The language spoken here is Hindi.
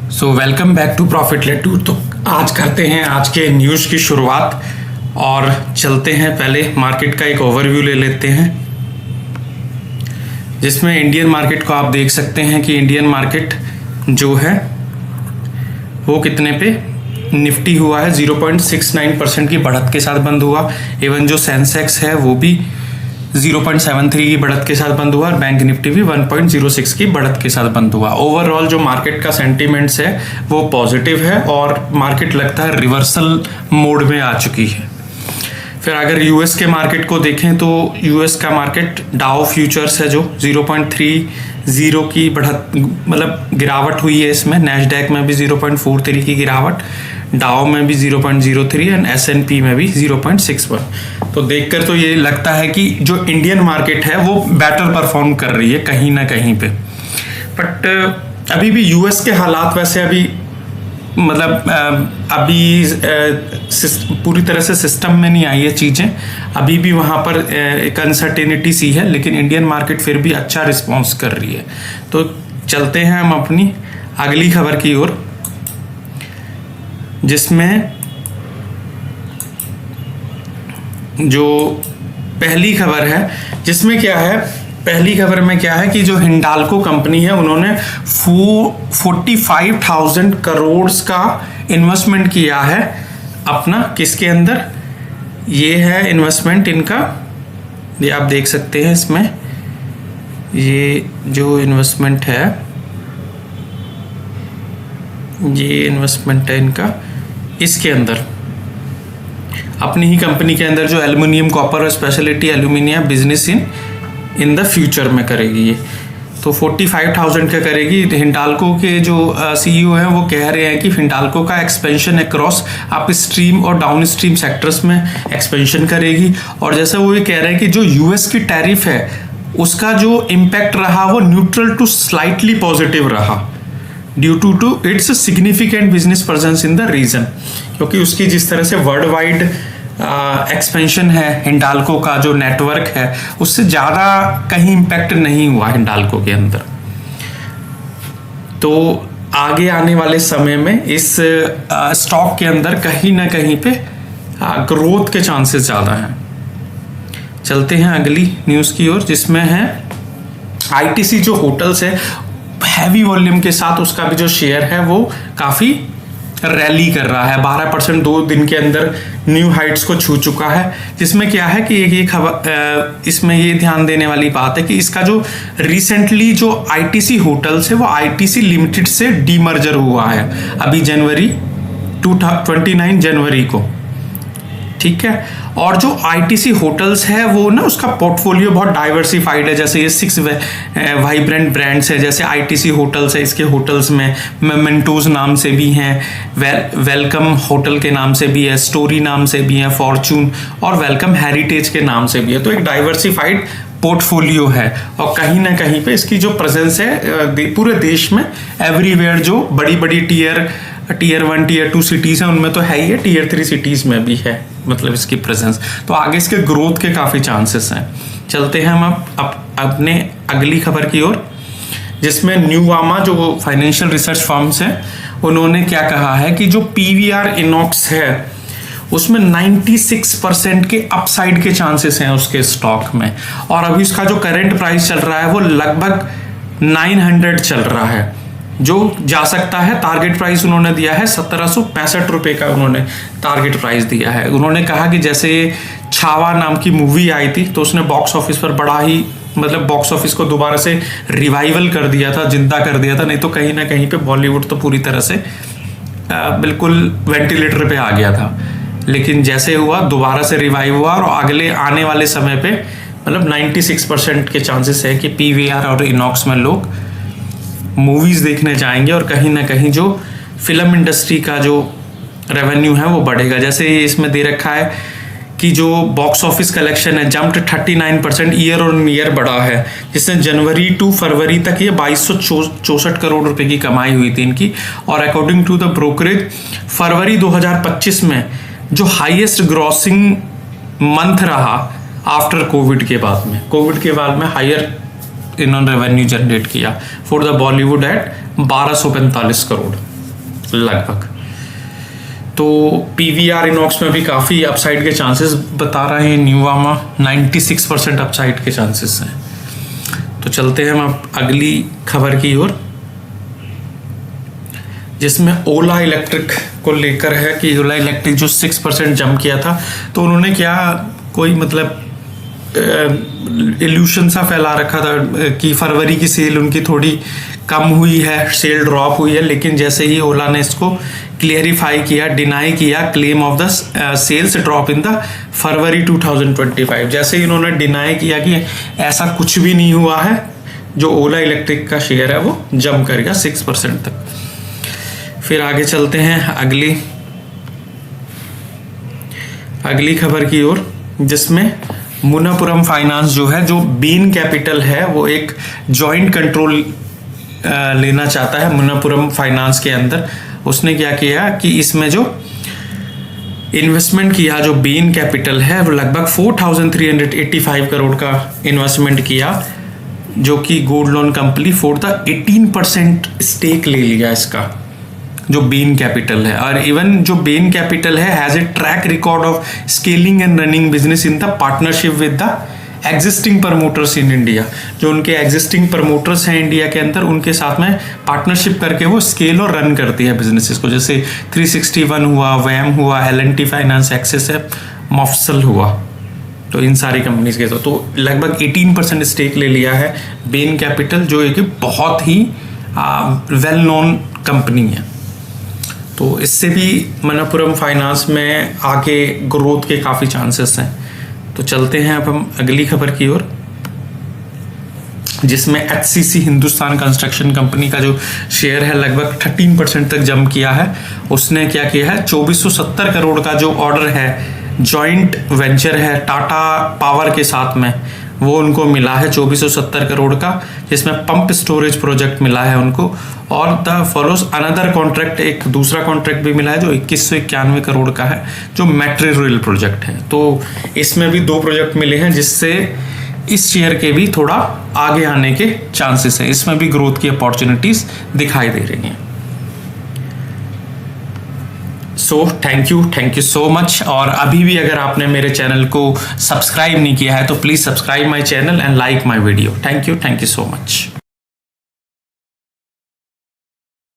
So welcome back to profit let tour. तो आज करते हैं आज के न्यूज़ की शुरुआत और चलते हैं। पहले मार्केट का एक ओवरव्यू ले लेते हैं, जिसमें इंडियन मार्केट को आप देख सकते हैं कि इंडियन मार्केट जो है वो कितने पे निफ्टी हुआ है 0.69% की बढ़त के साथ बंद हुआ। इवन जो सेंसेक्स है वो भी 0.73 की बढ़त के साथ बंद हुआ और बैंक निफ्टी भी 1.06 की बढ़त के साथ बंद हुआ। ओवरऑल जो मार्केट का सेंटीमेंट्स है वो पॉजिटिव है और मार्केट लगता है रिवर्सल मोड में आ चुकी है। फिर अगर यूएस के मार्केट को देखें तो यूएस का मार्केट डाउ फ्यूचर्स है जो 0.30 की बढ़त मतलब गिरावट हुई है। इसमें नैस्डैक में भी 0.43 की गिरावट, डाउ में भी 0.03 एंड एसएनपी में भी 0.61। तो देखकर तो ये लगता है कि जो इंडियन मार्केट है वो बेटर परफॉर्म कर रही है कहीं ना कहीं पे। बट अभी भी यूएस के हालात वैसे अभी मतलब अभी पूरी तरह से सिस्टम में नहीं आई है चीज़ें, अभी भी वहाँ पर एक अनसर्टेनिटी सी है, लेकिन इंडियन मार्केट फिर भी अच्छा रिस्पॉन्स कर रही है। तो चलते हैं हम अपनी अगली खबर की ओर, जिसमें जो पहली खबर है जिसमें क्या है, पहली खबर में क्या है कि जो हिंडाल्को कंपनी है उन्होंने 45,000 करोड़ का इन्वेस्टमेंट किया है अपना किसके अंदर, ये है इन्वेस्टमेंट इनका, ये आप देख सकते हैं इसमें। ये जो इन्वेस्टमेंट है ये इन्वेस्टमेंट है इनका इसके अंदर अपनी ही कंपनी के अंदर जो एल्युमिनियम कॉपर और speciality aluminium business in the future में करेगी ये। तो 45,000 का करेगी। हिंडाल्को के जो सीईओ हैं वो कह रहे हैं कि हिंडाल्को का एक्सपेंशन अक्रॉस अप स्ट्रीम और डाउन स्ट्रीम सेक्टर्स में एक्सपेंशन करेगी। और जैसे वो ये कह रहे हैं कि जो यूएस की टैरिफ है उसका जो इम्पैक्ट रहा वो न्यूट्रल टू स्लाइटली पॉजिटिव रहा due to its significant business presence in the region, क्योंकि उसकी जिस तरह से वर्ल्ड वाइड एक्सपेंशन है हिंडाल्को का जो नेटवर्क है उससे ज़्यादा कहीं इम्पैक्ट नहीं हुआ हिंडाल्को के अंदर। तो आगे आने वाले समय में इस स्टॉक के अंदर कहीं ना कहीं पे ग्रोथ के चांसेस ज़्यादा हैं। चलते हैं अगली न्यूज़ की ओर, जिसमें है आईटीसी जो होटल्स है हैवी वॉल्यूम के साथ उसका भी जो शेयर है वो काफ़ी रैली कर रहा है। 12% 2 दिन के अंदर न्यू हाइट्स को छू चुका है। जिसमें क्या है कि ये खबर, इसमें ये ध्यान देने वाली बात है कि इसका जो रिसेंटली जो आईटीसी होटल्स है वो आईटीसी लिमिटेड से डीमर्जर हुआ है अभी 29 जनवरी को, ठीक है। और जो आईटीसी होटल्स है वो ना उसका पोर्टफोलियो बहुत डाइवर्सिफाइड है। जैसे ये 6 वाइब्रेंट ब्रांड्स है, जैसे आईटीसी होटल्स है, इसके होटल्स में मेमेंटोज नाम से भी हैं, वेलकम होटल के नाम से भी है, स्टोरी नाम से भी है, फॉर्चून और वेलकम हेरिटेज के नाम से भी है। तो एक डाइवर्सिफाइड पोर्टफोलियो है और कहीं ना कहीं पे इसकी जो प्रेजेंस है पूरे देश में एवरीवेयर जो बड़ी बड़ी टीयर 1 टीयर 2 सिटीज़ हैं उनमें तो है ही है, टीयर 3 सिटीज़ में भी है मतलब इसकी प्रेजेंस। तो आगे इसके ग्रोथ के काफ़ी चांसेस हैं। चलते हैं हम अपने अगली खबर की ओर, जिसमें न्यूवामा जो फाइनेंशियल रिसर्च फर्म्स हैं उन्होंने क्या कहा है कि जो पीवीआर इनॉक्स है उसमें 96% के अपसाइड के चांसेस हैं उसके स्टॉक में। और अभी उसका जो करंट प्राइस चल रहा है वो लगभग 900 चल रहा है, जो जा सकता है। टारगेट प्राइस उन्होंने दिया है 1765 रुपये का, उन्होंने टारगेट प्राइस दिया है। उन्होंने कहा कि जैसे छावा नाम की मूवी आई थी तो उसने बॉक्स ऑफिस पर बड़ा ही मतलब बॉक्स ऑफिस को दोबारा से रिवाइवल कर दिया था, जिंदा कर दिया था। नहीं तो कहीं ना कहीं पे बॉलीवुड तो पूरी तरह से बिल्कुल वेंटिलेटर पे आ गया था, लेकिन जैसे हुआ दोबारा से रिवाइव हुआ और अगले आने वाले समय पे मतलब 96% के चांसेस है कि पीवीआर और इनॉक्स में लोग मूवीज़ देखने जाएंगे और कहीं ना कहीं जो फिल्म इंडस्ट्री का जो रेवेन्यू है वो बढ़ेगा। जैसे इसमें दे रखा है कि जो बॉक्स ऑफिस कलेक्शन है जंप्ड 39% ईयर ऑन ईयर बढ़ा है, जिससे जनवरी टू फरवरी तक ये 2264 करोड़ रुपए की कमाई हुई थी इनकी। और अकॉर्डिंग टू द ब्रोकरेज फरवरी 2025 में जो हाईएस्ट ग्रॉसिंग मंथ रहा आफ्टर कोविड के बाद में हायर इन्होंने रेवेन्यू जनरेट किया for the Bollywood at 1245 crore. लगभग। तो पीवीआर इनॉक्स में भी काफ़ी अपसाइड के चांसेस बता रहे हैं। न्यूवामा 96% अपसाइड के चांसेस हैं। तो चलते हैं हम अब अगली खबर की ओर, जिसमें ओला इलेक्ट्रिक को लेकर है कि ओला इलेक्ट्रिक जो 6% जंप किया था, तो उन्होंने क्या कोई मतलब इल्यूशन सा फैला रखा था कि फरवरी की सेल उनकी थोड़ी कम हुई है, सेल ड्रॉप हुई है। लेकिन जैसे ही ओला ने इसको क्लियरिफाई किया, डिनाई किया claim of the sales drop in the February 2025, जैसे ही इन्होंने डिनाई किया कि ऐसा कुछ भी नहीं हुआ है, जो ओला इलेक्ट्रिक का शेयर है वो जंप कर गया 6% तक। फिर आगे चलते हैं अगली खबर की ओर, जिसमें मुनापुरम फाइनेंस जो है, जो बेन कैपिटल है, वो एक जॉइंट कंट्रोल लेना चाहता है मुनापुरम फाइनेंस के अंदर। उसने क्या किया कि इसमें जो इन्वेस्टमेंट किया, जो बेन कैपिटल है, वो लगभग 4385 करोड़ का इन्वेस्टमेंट किया, जो कि gold loan company for the 18% stake ले लिया इसका, जो बेन कैपिटल है। और इवन जो बेन कैपिटल है has a track record of scaling and running business in the partnership with the existing promoters in India. जो उनके एग्जिस्टिंग प्रमोटर्स हैं इंडिया के अंदर, उनके साथ में पार्टनरशिप करके वो स्केल और रन करती है बिजनेसेस को, जैसे 361 हुआ, वैम हुआ, L&T फाइनेंस, एक्सिस है, मफसल हुआ। तो इन सारी कंपनीज के तो लगभग 18% स्टेक ले लिया है बेन कैपिटल, जो एक बहुत ही वेल नोन कंपनी है। तो इससे भी मणप्पुरम फाइनेंस में आगे ग्रोथ के काफ़ी चांसेस हैं। तो चलते हैं अब हम अगली खबर की ओर, जिसमें HCC हिंदुस्तान कंस्ट्रक्शन कंपनी का जो शेयर है लगभग 13% तक जंप किया है। उसने क्या किया है, 2470 करोड़ का जो ऑर्डर है, जॉइंट वेंचर है टाटा पावर के साथ में, वो उनको मिला है 2470 करोड़ का, जिसमें पंप स्टोरेज प्रोजेक्ट मिला है उनको। और द फॉलोज अनदर कॉन्ट्रैक्ट, एक दूसरा कॉन्ट्रैक्ट भी मिला है जो 2191 करोड़ का है, जो मेट्रो रेल प्रोजेक्ट है। तो इसमें भी 2 प्रोजेक्ट मिले हैं, जिससे इस शेयर के भी थोड़ा आगे आने के चांसेस हैं। इसमें भी ग्रोथ की अपॉर्चुनिटीज दिखाई दे रही हैं। So thank you so much. और अभी भी अगर आपने मेरे चैनल को सब्सक्राइब नहीं किया है तो please subscribe my channel and like my video. Thank you so much.